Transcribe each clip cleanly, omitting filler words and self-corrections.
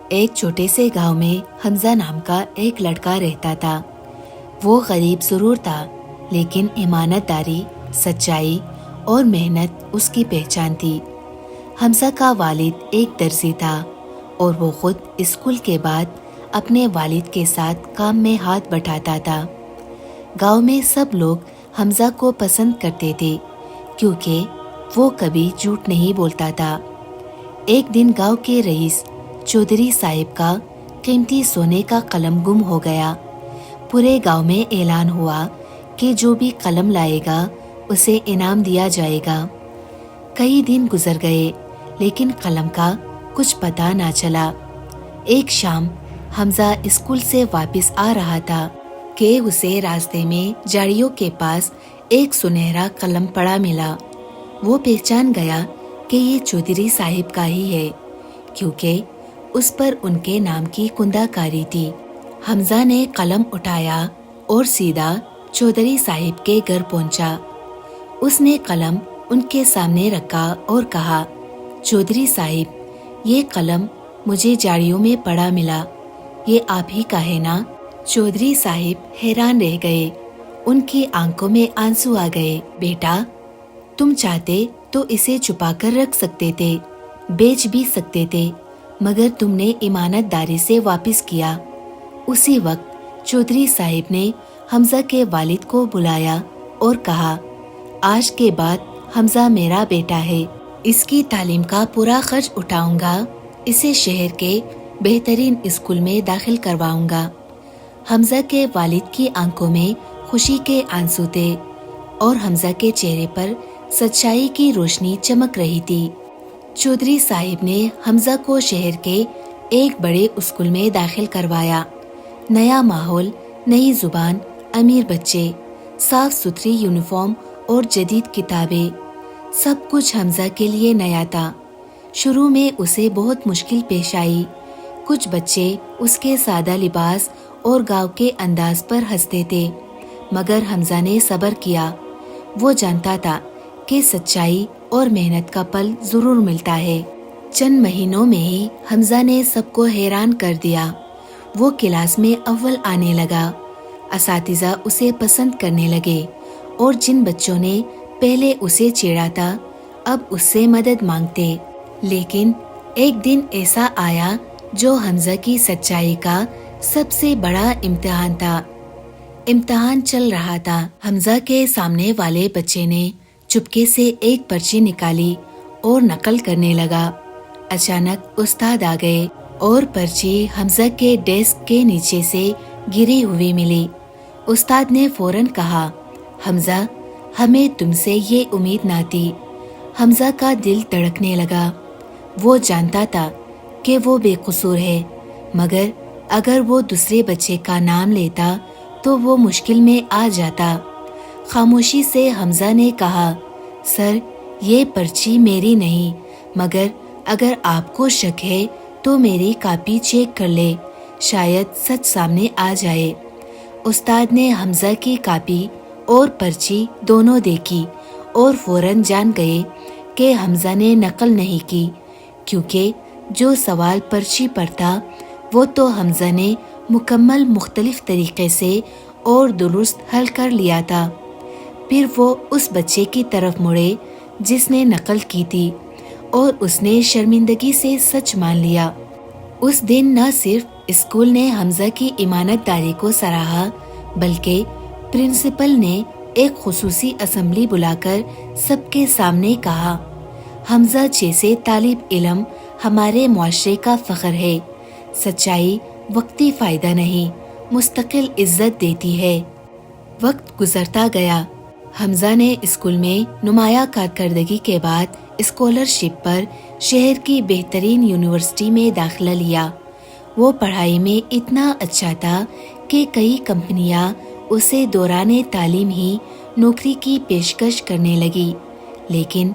ایک چھوٹے سے گاؤں میں حمزہ نام کا ایک لڑکا رہتا تھا۔ وہ غریب ضرور تھا، لیکن ایمانت داری، سچائی اور محنت اس کی پہچان تھی۔ حمزہ کا والد ایک درزی تھا اور وہ خود اسکول کے بعد اپنے والد کے ساتھ کام میں ہاتھ بٹاتا تھا۔ گاؤں میں سب لوگ حمزہ کو پسند کرتے تھے کیونکہ وہ کبھی جھوٹ نہیں بولتا تھا۔ ایک دن گاؤں کے رئیس چودھری صاحب کا قیمتی سونے کا قلم گم ہو گیا۔ پورے گاؤں میں اعلان ہوا کہ جو بھی قلم لائے گا اسے انعام دیا جائے گا۔ کئی دن گزر گئے لیکن قلم کا کچھ پتہ نہ چلا۔ ایک شام حمزہ اسکول سے واپس آ رہا تھا کہ اسے راستے میں جھاڑیوں کے پاس ایک سنہرا قلم پڑا ملا۔ وہ پہچان گیا کہ یہ چودھری صاحب کا ہی ہے کیونکہ اس پر ان کے نام کی کندہ کاری تھی۔ حمزہ نے قلم اٹھایا اور سیدھا چودھری صاحب کے گھر پہنچا۔ اس نے قلم ان کے سامنے رکھا اور کہا، چودھری صاحب، یہ قلم مجھے جھاڑیوں میں پڑا ملا، یہ آپ ہی کا ہے نا؟ چودھری صاحب حیران رہ گئے، ان کی آنکھوں میں آنسو آ گئے۔ بیٹا، تم چاہتے تو اسے چھپا کر رکھ سکتے تھے، بیچ بھی سکتے تھے، مگر تم نے ایمانت داری سے واپس کیا۔ اسی وقت چودھری صاحب نے حمزہ کے والد کو بلایا اور کہا، آج کے بعد حمزہ میرا بیٹا ہے، اس کی تعلیم کا پورا خرچ اٹھاؤں گا، اسے شہر کے بہترین اسکول میں داخل کرواؤں گا۔ حمزہ کے والد کی آنکھوں میں خوشی کے آنسو تھے اور حمزہ کے چہرے پر سچائی کی روشنی چمک رہی تھی۔ چودھری صاحب نے حمزہ کو شہر کے ایک بڑے اسکول میں داخل کروایا۔ نیا ماحول، نئی زبان، امیر بچے، صاف ستھری یونیفارم اور جدید کتابیں، سب کچھ حمزہ کے لیے نیا تھا۔ شروع میں اسے بہت مشکل پیش آئی۔ کچھ بچے اس کے سادہ لباس اور گاؤں کے انداز پر ہنستے تھے، مگر حمزہ نے صبر کیا۔ وہ جانتا تھا کہ سچائی اور محنت کا پھل ضرور ملتا ہے۔ چند مہینوں میں ہی حمزہ نے سب کو حیران کر دیا۔ وہ کلاس میں اول آنے لگا، اساتذہ اسے پسند کرنے لگے اور جن بچوں نے پہلے اسے چیڑا تھا اب اس سے مدد مانگتے۔ لیکن ایک دن ایسا آیا جو حمزہ کی سچائی کا سب سے بڑا امتحان تھا۔ امتحان چل رہا تھا۔ حمزہ کے سامنے والے بچے نے چپکے سے ایک پرچی نکالی اور نقل کرنے لگا۔ اچانک استاد آ گئے اور پرچی حمزہ کے ڈیسک کے نیچے سے گری ہوئی ملی۔ استاد نے فوراً کہا، حمزہ، ہمیں تم سے یہ امید نہ تھی۔ حمزہ کا دل دھڑکنے لگا۔ وہ جانتا تھا کہ وہ بے قصور ہے، مگر اگر وہ دوسرے بچے کا نام لیتا تو وہ مشکل میں آ جاتا۔ خاموشی سے حمزہ نے کہا، سر، یہ پرچی میری نہیں، مگر اگر آپ کو شک ہے تو میری کاپی چیک کر لے، شاید سچ سامنے آ جائے۔ استاد نے حمزہ کی کاپی اور پرچی دونوں دیکھی اور فوراً جان گئے کہ حمزہ نے نقل نہیں کی، کیونکہ جو سوال پرچی پر تھا وہ تو حمزہ نے مکمل مختلف طریقے سے اور درست حل کر لیا تھا۔ پھر وہ اس بچے کی طرف مڑے جس نے نقل کی تھی اور اس نے شرمندگی سے سچ مان لیا۔ اس دن نہ صرف اسکول نے حمزہ کی ایمانت داری کو سراہا، بلکہ پرنسپل نے ایک خصوصی اسمبلی بلا کر سب کے سامنے کہا، حمزہ جیسے طالب علم ہمارے معاشرے کا فخر ہے۔ سچائی وقتی فائدہ نہیں، مستقل عزت دیتی ہے۔ وقت گزرتا گیا۔ حمزہ نے اسکول میں نمایاں کارکردگی کے بعد اسکالرشپ پر شہر کی بہترین یونیورسٹی میں داخلہ لیا۔ وہ پڑھائی میں اتنا اچھا تھا کہ کئی کمپنیاں اسے دوران تعلیم ہی نوکری کی پیشکش کرنے لگی۔ لیکن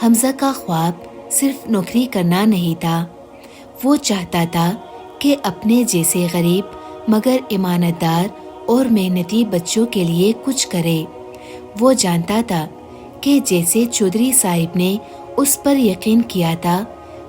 حمزہ کا خواب صرف نوکری کرنا نہیں تھا۔ وہ چاہتا تھا کہ اپنے جیسے غریب مگر ایمانت دار اور محنتی بچوں کے لیے کچھ کرے۔ وہ جانتا تھا کہ جیسے چودھری صاحب نے اس پر یقین کیا تھا،